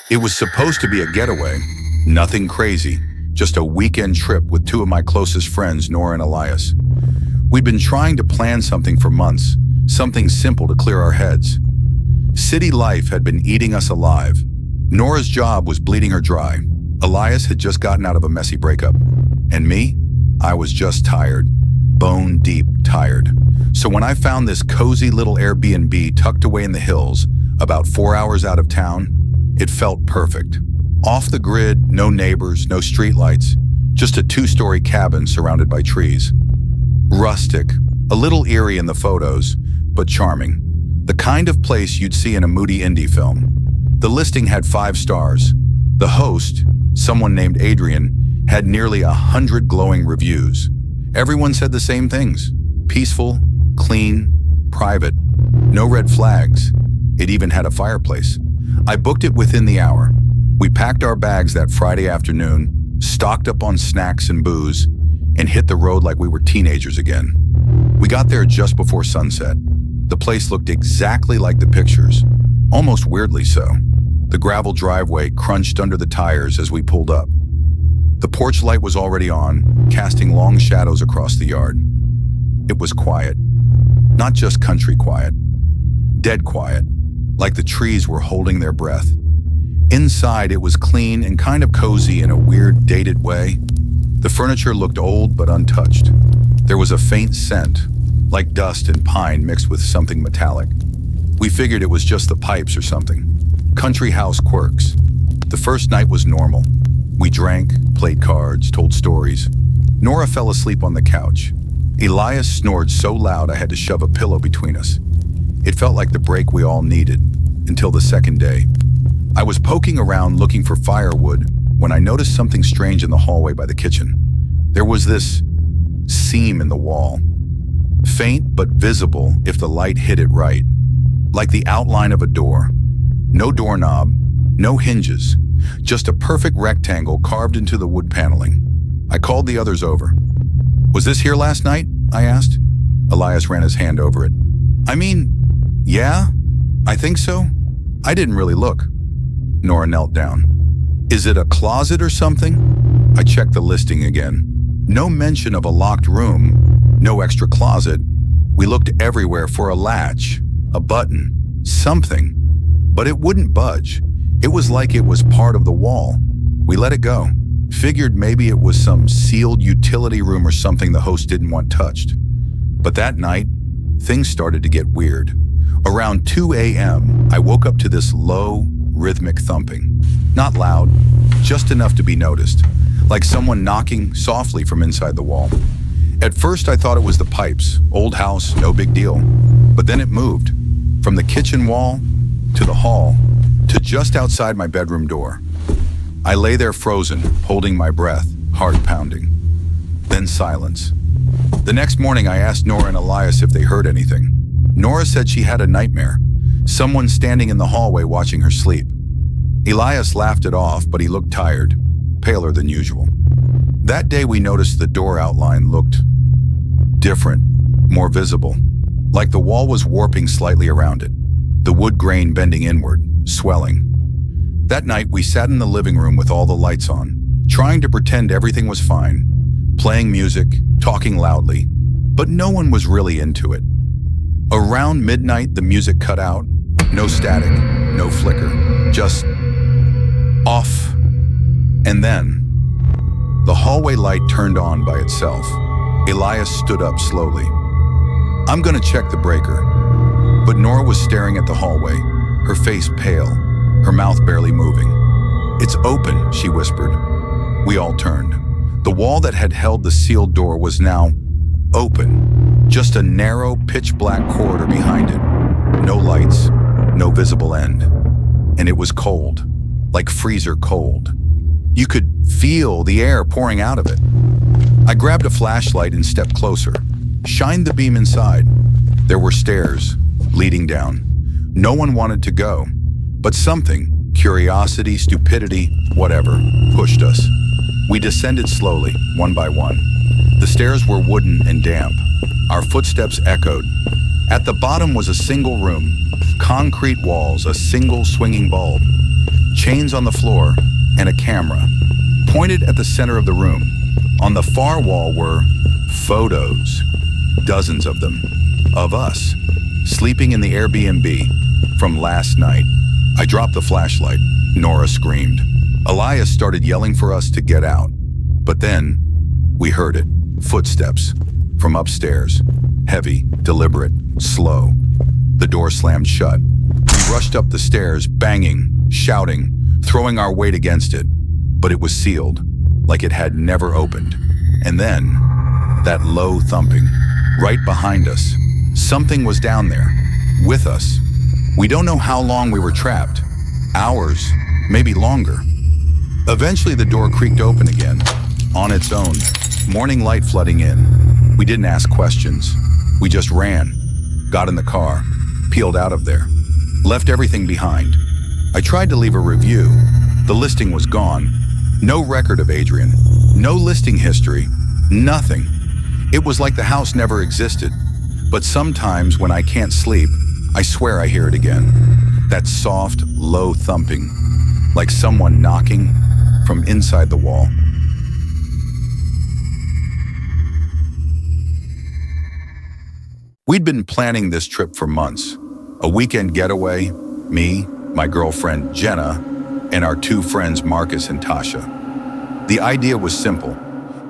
It was supposed to be a getaway, nothing crazy, just a weekend trip with two of my closest friends, Nora and Elias. We'd been trying to plan something for months, something simple to clear our heads. City life had been eating us alive. Nora's job was bleeding her dry. Elias had just gotten out of a messy breakup. And me? I was just tired. Bone deep tired. So when I found this cozy little Airbnb tucked away in the hills, about 4 hours out of town, it felt perfect. Off the grid, no neighbors, no streetlights, just a 2-story cabin surrounded by trees. Rustic, a little eerie in the photos, but charming. The kind of place you'd see in a moody indie film. The listing had 5 stars. The host, someone named Adrian, had nearly 100 glowing reviews. Everyone said the same things. Peaceful, clean, private. No red flags. It even had a fireplace. I booked it within the hour. We packed our bags that Friday afternoon, stocked up on snacks and booze, and hit the road like we were teenagers again. We got there just before sunset. The place looked exactly like the pictures, almost weirdly so. The gravel driveway crunched under the tires as we pulled up. The porch light was already on, casting long shadows across the yard. It was quiet. Not just country quiet. Dead quiet, like the trees were holding their breath. Inside, it was clean and kind of cozy in a weird, dated way. The furniture looked old but untouched. There was a faint scent, like dust and pine mixed with something metallic. We figured it was just the pipes or something. Country house quirks. The first night was normal. We drank, played cards, told stories. Nora fell asleep on the couch. Elias snored so loud I had to shove a pillow between us. It felt like the break we all needed, until the second day. I was poking around looking for firewood when I noticed something strange in the hallway by the kitchen. There was this seam in the wall. Faint but visible if the light hit it right. Like the outline of a door. No doorknob, no hinges. Just a perfect rectangle carved into the wood paneling. I called the others over. "Was this here last night?" I asked. Elias ran his hand over it. "I mean, yeah, I think so. I didn't really look." Nora knelt down. "Is it a closet or something?" I checked the listing again. No mention of a locked room, no extra closet. We looked everywhere for a latch, a button, something, but it wouldn't budge. It was like it was part of the wall. We let it go. Figured maybe it was some sealed utility room or something the host didn't want touched. But that night, things started to get weird. Around 2 a.m., I woke up to this low, rhythmic thumping. Not loud, just enough to be noticed, like someone knocking softly from inside the wall. At first, I thought it was the pipes. Old house, no big deal. But then it moved, from the kitchen wall to the hall to just outside my bedroom door. I lay there frozen, holding my breath, heart pounding. Then silence. The next morning, I asked Nora and Elias if they heard anything. Nora said she had a nightmare, someone standing in the hallway watching her sleep. Elias laughed it off, but he looked tired, paler than usual. That day we noticed the door outline looked different, more visible, like the wall was warping slightly around it, the wood grain bending inward, swelling. That night we sat in the living room with all the lights on, trying to pretend everything was fine, playing music, talking loudly, but no one was really into it. Around midnight the music cut out, no static, no flicker, just off. And then, the hallway light turned on by itself. Elias stood up slowly. "I'm gonna check the breaker." But Nora was staring at the hallway, her face pale, her mouth barely moving. "It's open," she whispered. We all turned. The wall that had held the sealed door was now open, just a narrow, pitch-black corridor behind it. No lights, no visible end. And it was cold, like freezer cold. You could feel the air pouring out of it. I grabbed a flashlight and stepped closer, shined the beam inside. There were stairs leading down. No one wanted to go, but something, curiosity, stupidity, whatever, pushed us. We descended slowly, one by one. The stairs were wooden and damp. Our footsteps echoed. At the bottom was a single room, concrete walls, a single swinging bulb. chains on the floor, and a camera, pointed at the center of the room. On the far wall were photos, dozens of them, of us, sleeping in the Airbnb from last night. I dropped the flashlight. Nora screamed. Elias started yelling for us to get out. But then, we heard it. Footsteps from upstairs. Heavy, deliberate, slow. The door slammed shut. We rushed up the stairs, banging, shouting, throwing our weight against it. But it was sealed, like it had never opened. And then, that low thumping, right behind us. Something was down there, with us. We don't know how long we were trapped. Hours, maybe longer. Eventually the door creaked open again, on its own, morning light flooding in. We didn't ask questions. We just ran, got in the car, peeled out of there, left everything behind. I tried to leave a review. The listing was gone. No record of Adrian, no listing history, nothing. It was like the house never existed. But sometimes when I can't sleep, I swear I hear it again. That soft, low thumping, like someone knocking from inside the wall. We'd been planning this trip for months. A weekend getaway, me, my girlfriend Jenna, and our two friends Marcus and Tasha. The idea was simple.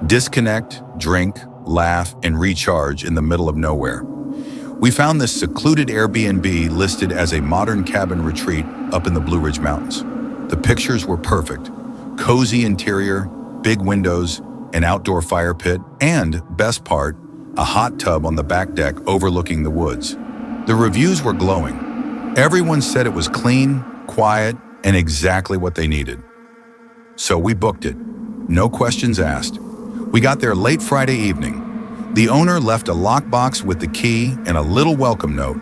Disconnect, drink, laugh, and recharge in the middle of nowhere. We found this secluded Airbnb listed as a modern cabin retreat up in the Blue Ridge Mountains. The pictures were perfect. Cozy interior, big windows, an outdoor fire pit, and, best part, a hot tub on the back deck overlooking the woods. The reviews were glowing. Everyone said it was clean, quiet, and exactly what they needed. So we booked it. No questions asked. We got there late Friday evening. The owner left a lockbox with the key and a little welcome note.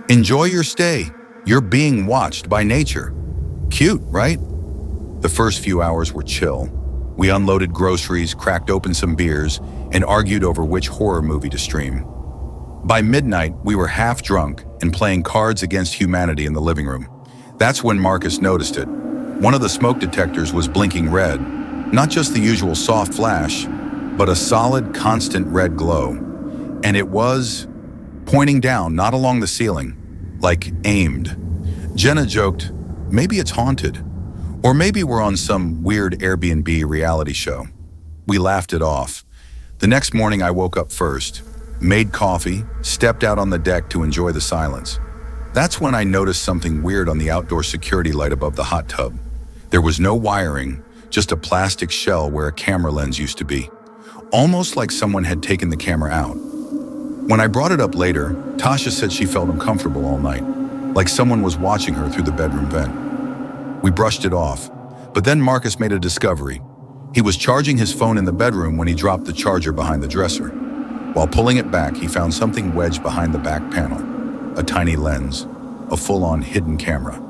Enjoy your stay. You're being watched by nature. Cute, right? The first few hours were chill. We unloaded groceries, cracked open some beers, and argued over which horror movie to stream. By midnight, we were half drunk and playing Cards Against Humanity in the living room. That's when Marcus noticed it. One of the smoke detectors was blinking red. Not just the usual soft flash, but a solid, constant red glow. And it was pointing down, not along the ceiling, like aimed. Jenna joked, maybe it's haunted. Or maybe we're on some weird Airbnb reality show. We laughed it off. The next morning I woke up first, made coffee, stepped out on the deck to enjoy the silence. That's when I noticed something weird on the outdoor security light above the hot tub. There was no wiring, just a plastic shell where a camera lens used to be. Almost like someone had taken the camera out. When I brought it up later, Tasha said she felt uncomfortable all night, like someone was watching her through the bedroom vent. We brushed it off, but then Marcus made a discovery. He was charging his phone in the bedroom when he dropped the charger behind the dresser. While pulling it back, he found something wedged behind the back panel. A tiny lens, a full-on hidden camera.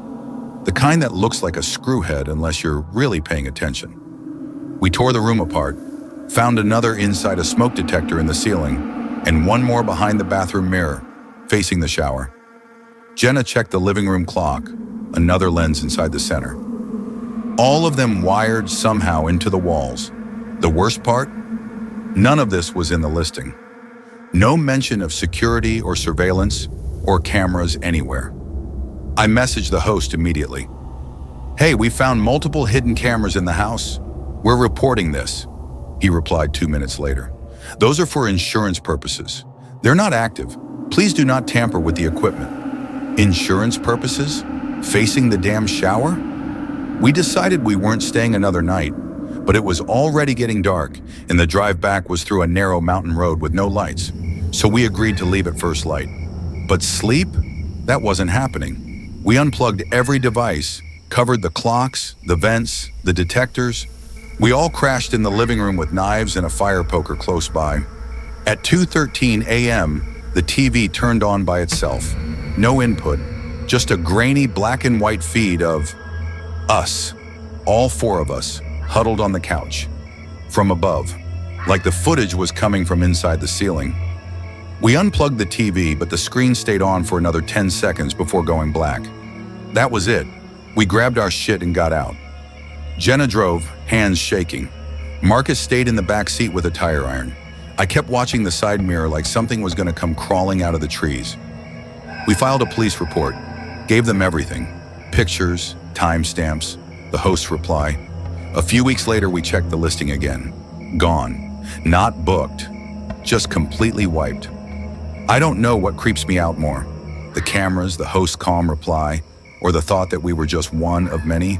The kind that looks like a screw head unless you're really paying attention. We tore the room apart, found another inside a smoke detector in the ceiling, and one more behind the bathroom mirror, facing the shower. Jenna checked the living room clock, another lens inside the center. All of them wired somehow into the walls. The worst part? None of this was in the listing. No mention of security or surveillance or cameras anywhere. I messaged the host immediately. Hey, we found multiple hidden cameras in the house. We're reporting this. He replied 2 minutes later. Those are for insurance purposes. They're not active. Please do not tamper with the equipment. Insurance purposes? Facing the damn shower? We decided we weren't staying another night, but it was already getting dark and the drive back was through a narrow mountain road with no lights. So we agreed to leave at first light. But sleep? That wasn't happening. We unplugged every device, covered the clocks, the vents, the detectors. We all crashed in the living room with knives and a fire poker close by. At 2:13 a.m., the TV turned on by itself. No input, just a grainy black and white feed of us, all four of us, huddled on the couch, from above, like the footage was coming from inside the ceiling. We unplugged the TV, but the screen stayed on for another 10 seconds before going black. That was it. We grabbed our shit and got out. Jenna drove, hands shaking. Marcus stayed in the back seat with a tire iron. I kept watching the side mirror like something was going to come crawling out of the trees. We filed a police report, gave them everything. Pictures, timestamps, the host's reply. A few weeks later, we checked the listing again. Gone. Not booked. Just completely wiped. I don't know what creeps me out more. The cameras, the host's calm reply, or the thought that we were just one of many.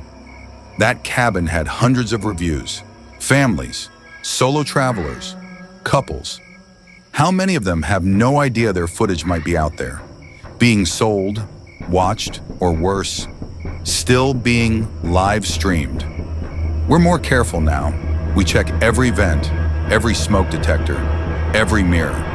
That cabin had hundreds of reviews. Families, solo travelers, couples. How many of them have no idea their footage might be out there? Being sold, watched, or worse, still being live streamed. We're more careful now. We check every vent, every smoke detector, every mirror.